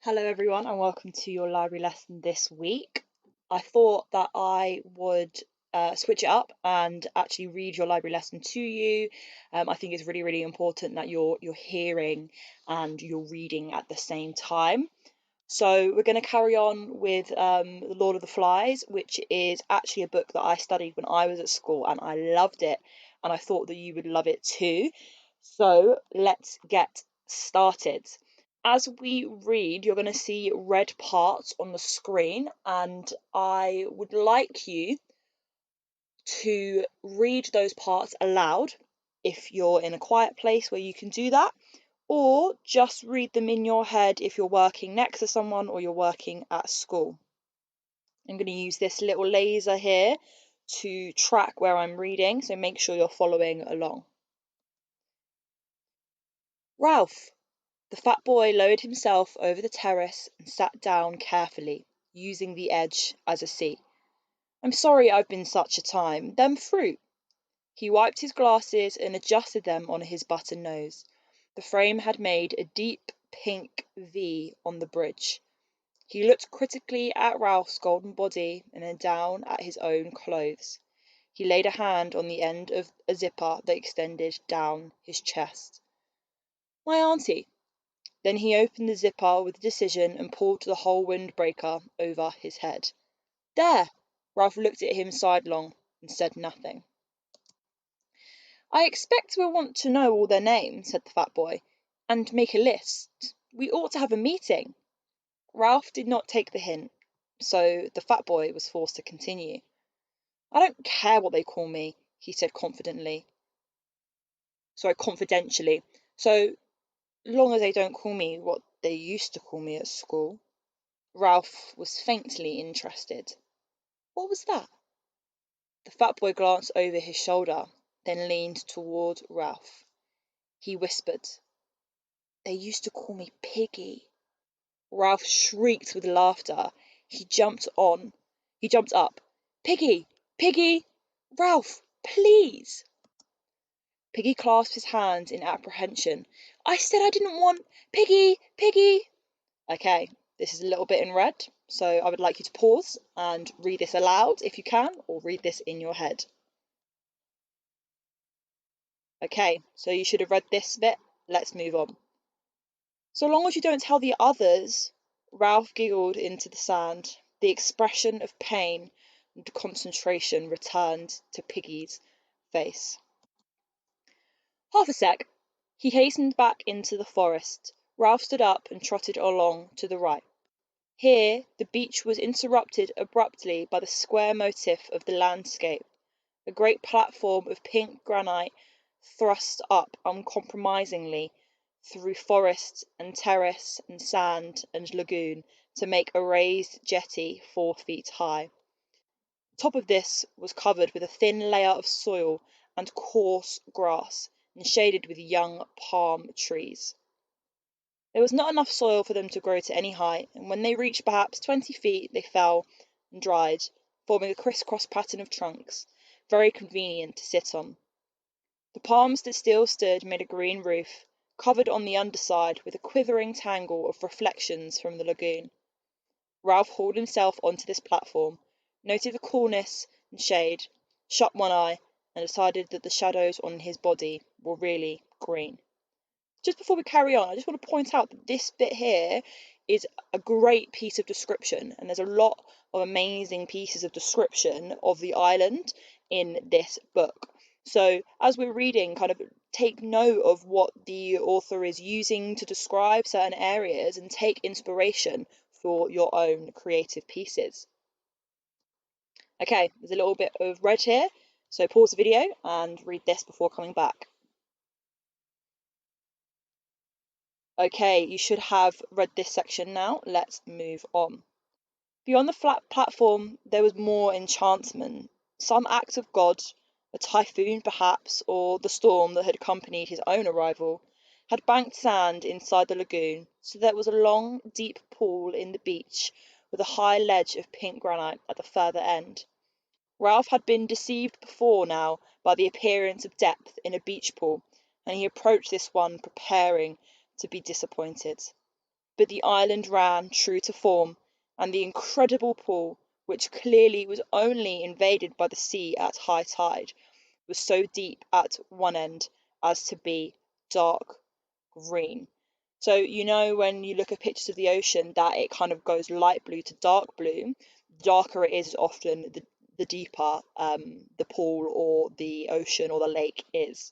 Hello, everyone, and welcome to your library lesson this week. I thought that I would switch it up and actually read your library lesson to you. I think it's really, really important that you're hearing and you're reading at the same time. So we're going to carry on with The Lord of the Flies, which is actually a book that I studied when I was at school, and I loved it, and I thought that you would love it too. So let's get started. As we read, you're going to see red parts on the screen, and I would like you to read those parts aloud if you're in a quiet place where you can do that, or just read them in your head if you're working next to someone or you're working at school. I'm going to use this little laser here to track where I'm reading, so make sure you're following along. Ralph! The fat boy lowered himself over the terrace and sat down carefully, using the edge as a seat. I'm sorry I've been such a time. Them fruit. He wiped his glasses and adjusted them on his button nose. The frame had made a deep pink V on the bridge. He looked critically at Ralph's golden body and then down at his own clothes. He laid a hand on the end of a zipper that extended down his chest. My auntie. Then he opened the zipper with decision and pulled the whole windbreaker over his head. There! Ralph looked at him sidelong and said nothing. I expect we'll want to know all their names, said the fat boy, and make a list. We ought to have a meeting. Ralph did not take the hint, so the fat boy was forced to continue. I don't care what they call me, he said confidentially. So long as they don't call me what they used to call me at school. Ralph was faintly interested. What was that? The fat boy glanced over his shoulder, then leaned toward Ralph. He whispered, They used to call me Piggy. Ralph shrieked with laughter. He jumped up. Piggy! Piggy! Ralph, please! Piggy clasped his hands in apprehension. I said I didn't want... Piggy! Piggy! Okay, this is a little bit in red, so I would like you to pause and read this aloud if you can, or read this in your head. Okay, so you should have read this bit. Let's move on. So long as you don't tell the others, Ralph giggled into the sand. The expression of pain and concentration returned to Piggy's face. Half a sec. He hastened back into the forest. Ralph stood up and trotted along to the right. Here the beach was interrupted abruptly by the square motif of the landscape. A great platform of pink granite thrust up uncompromisingly through forest and terrace and sand and lagoon to make a raised jetty 4 feet high. The top of this was covered with a thin layer of soil and coarse grass and shaded with young palm trees. There was not enough soil for them to grow to any height, and when they reached perhaps 20 feet they fell and dried, forming a criss-cross pattern of trunks, very convenient to sit on. The palms that still stood made a green roof, covered on the underside with a quivering tangle of reflections from the lagoon. Ralph hauled himself onto this platform, noted the coolness and shade, shut one eye, and decided that the shadows on his body were really green. Just before we carry on, I just want to point out that this bit here is a great piece of description, and there's a lot of amazing pieces of description of the island in this book. So as we're reading, kind of take note of what the author is using to describe certain areas and take inspiration for your own creative pieces. Okay, there's a little bit of red here, so pause the video and read this before coming back. Okay, you should have read this section now. Let's move on. Beyond the flat platform, there was more enchantment. Some act of God, a typhoon perhaps, or the storm that had accompanied his own arrival, had banked sand inside the lagoon, so there was a long, deep pool in the beach with a high ledge of pink granite at the further end. Ralph had been deceived before now by the appearance of depth in a beach pool, and he approached this one preparing to be disappointed. but the island ran true to form, and the incredible pool, which clearly was only invaded by the sea at high tide, was so deep at one end as to be dark green. So, you know, when you look at pictures of the ocean, that it kind of goes light blue to dark blue. The darker it is, often the deeper the pool or the ocean or the lake is.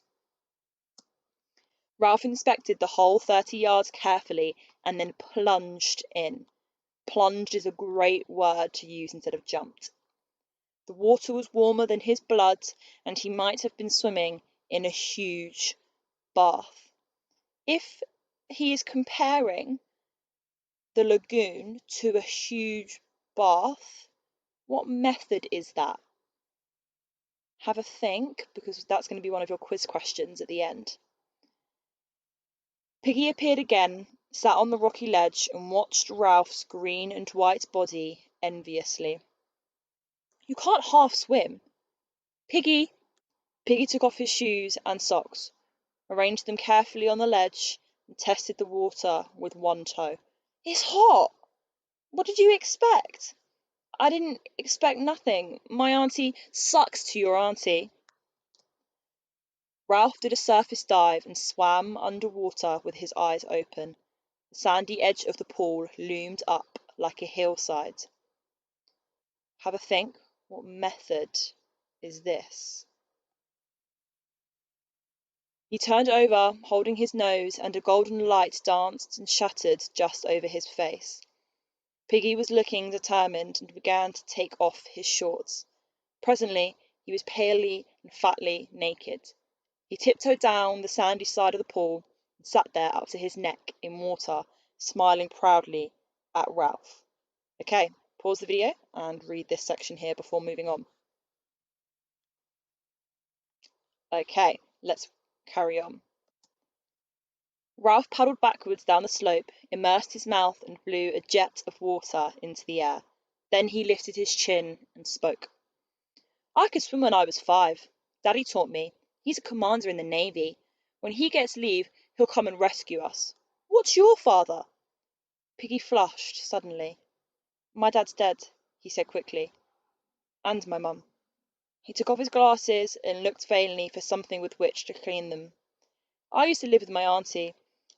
Ralph inspected the whole 30 yards carefully and then plunged in. Plunged is a great word to use instead of jumped. The water was warmer than his blood, and he might have been swimming in a huge bath. If he is comparing the lagoon to a huge bath, what method is that? Have a think, because that's going to be one of your quiz questions at the end. Piggy appeared again, sat on the rocky ledge, and watched Ralph's green and white body enviously. You can't half swim. Piggy! Piggy took off his shoes and socks, arranged them carefully on the ledge, and tested the water with one toe. It's hot! What did you expect? I didn't expect nothing. My auntie sucks to your auntie. Ralph did a surface dive and swam under water with his eyes open. The sandy edge of the pool loomed up like a hillside. Have a think. What method is this? He turned over, holding his nose, and a golden light danced and shattered just over his face. Piggy was looking determined and began to take off his shorts. Presently he was palely and fatly naked. He tiptoed down the sandy side of the pool and sat there up to his neck in water, smiling proudly at Ralph. Okay, pause the video and read this section here before moving on. Okay, let's carry on. Ralph paddled backwards down the slope, immersed his mouth, and blew a jet of water into the air. Then he lifted his chin and spoke. I could swim when I was 5. Daddy taught me. He's a commander in the Navy. When he gets leave, he'll come and rescue us. What's your father? Piggy flushed suddenly. My dad's dead, he said quickly. And my mum. He took off his glasses and looked vainly for something with which to clean them. I used to live with my auntie.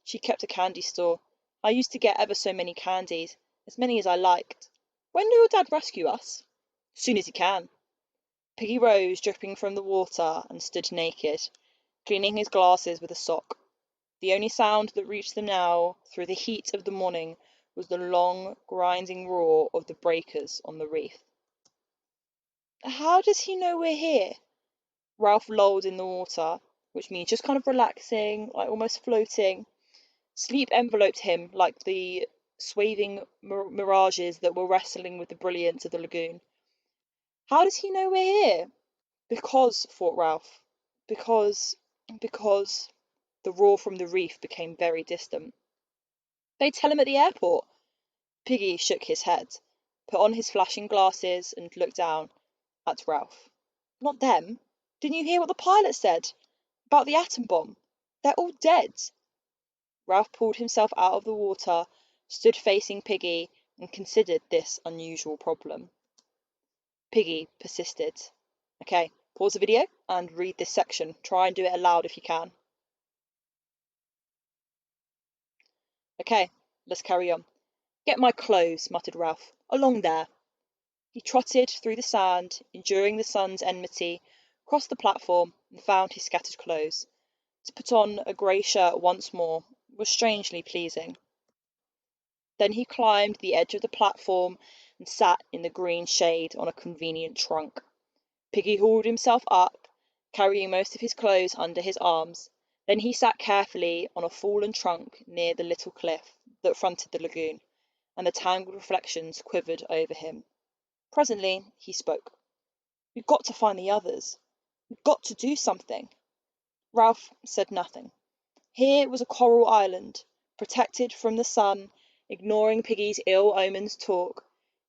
She kept a candy store. I used to get ever so many candies, as many as I liked. When will your dad rescue us? Soon as he can. Piggy rose, dripping from the water, and stood naked, cleaning his glasses with a sock. The only sound that reached them now, through the heat of the morning, was the long, grinding roar of the breakers on the reef. How does he know we're here? Ralph lolled in the water, which means just kind of relaxing, like almost floating. Sleep enveloped him like the swathing mirages that were wrestling with the brilliance of the lagoon. How does he know we're here? Because, thought Ralph, because the roar from the reef became very distant. They tell him at the airport. Piggy shook his head, put on his flashing glasses, and looked down at Ralph. Not them. Didn't you hear what the pilot said? About the atom bomb. They're all dead. Ralph pulled himself out of the water, stood facing Piggy, and considered this unusual problem. Piggy persisted. Okay, pause the video and read this section. Try and do it aloud if you can. Okay, let's carry on. Get my clothes, muttered Ralph. Along there. He trotted through the sand, enduring the sun's enmity, crossed the platform, and found his scattered clothes. To put on a grey shirt once more was strangely pleasing. Then he climbed the edge of the platform and sat in the green shade on a convenient trunk. Piggy hauled himself up, carrying most of his clothes under his arms. Then he sat carefully on a fallen trunk near the little cliff that fronted the lagoon, and the tangled reflections quivered over him. Presently he spoke. We've got to find the others. We've got to do something. Ralph said nothing. Here was a coral island, protected from the sun, ignoring Piggy's ill-omened talk.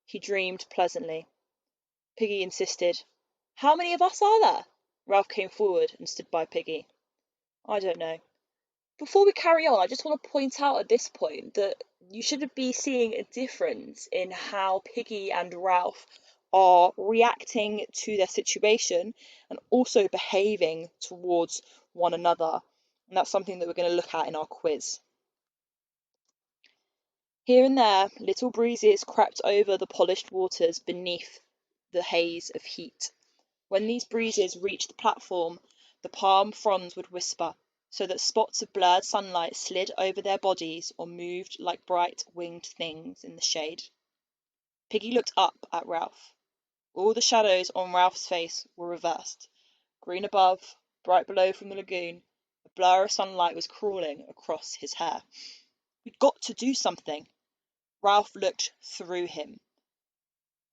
He dreamed pleasantly. Piggy insisted. How many of us are there? Ralph came forward and stood by Piggy. I don't know. Before we carry on, I just want to point out at this point that you should be seeing a difference in how Piggy and Ralph are reacting to their situation and also behaving towards one another. And that's something that we're going to look at in our quiz. Here and there, little breezes crept over the polished waters beneath the haze of heat. When these breezes reached the platform, the palm fronds would whisper, so that spots of blurred sunlight slid over their bodies or moved like bright winged things in the shade. Piggy looked up at Ralph. All the shadows on Ralph's face were reversed. Green above, bright below from the lagoon, a blur of sunlight was crawling across his hair. We've got to do something. Ralph looked through him.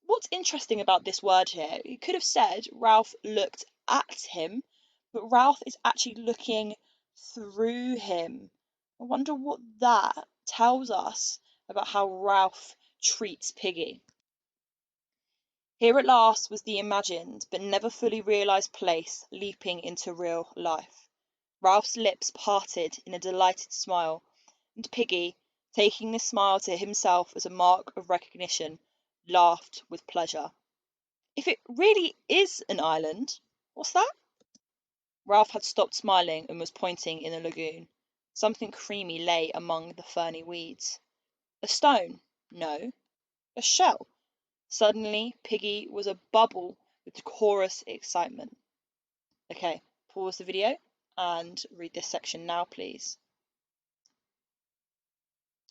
What's interesting about this word here, you could have said Ralph looked at him, but Ralph is actually looking through him. I wonder what that tells us about how Ralph treats Piggy. Here at last was the imagined but never fully realised place leaping into real life. Ralph's lips parted in a delighted smile, and Piggy, taking this smile to himself as a mark of recognition, laughed with pleasure. If it really is an island, what's that? Ralph had stopped smiling and was pointing in the lagoon. Something creamy lay among the ferny weeds. A stone? No. A shell? Suddenly, Piggy was a bubble with decorous excitement. Okay, pause the video and read this section now, please.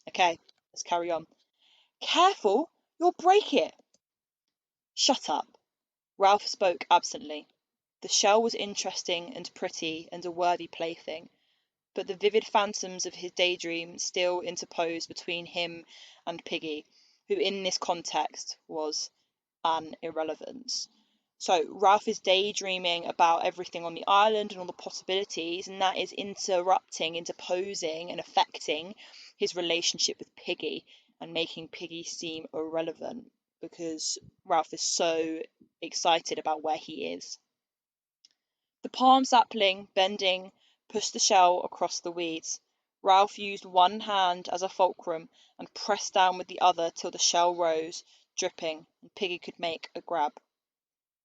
Okay, let's carry on. Careful, you'll break it. Shut up. Ralph spoke absently. The shell was interesting and pretty and a worthy plaything, but the vivid phantoms of his daydream still interposed between him and Piggy, who in this context was an irrelevance. So Ralph is daydreaming about everything on the island and all the possibilities, and that is interposing and affecting his relationship with Piggy and making Piggy seem irrelevant because Ralph is so excited about where he is. The palm sapling, bending, pushed the shell across the weeds. Ralph used one hand as a fulcrum and pressed down with the other till the shell rose, dripping, and Piggy could make a grab.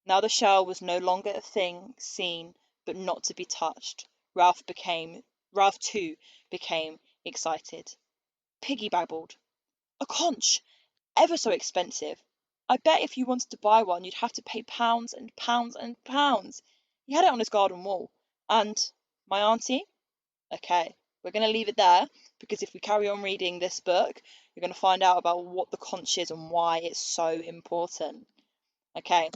Now the shell was no longer a thing seen but not to be touched. Ralph too became excited. Piggy babbled. A conch! Ever so expensive. I bet if you wanted to buy one, you'd have to pay pounds and pounds and pounds. He had it on his garden wall. And my auntie? Okay, we're going to leave it there because if we carry on reading this book, you're going to find out about what the conch is and why it's so important. Okay,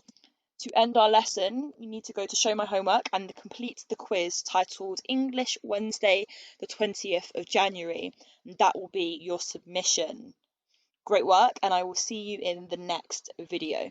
to end our lesson, you need to go to Show My Homework and complete the quiz titled English Wednesday, the 20th of January. And that will be your submission. Great work, and I will see you in the next video.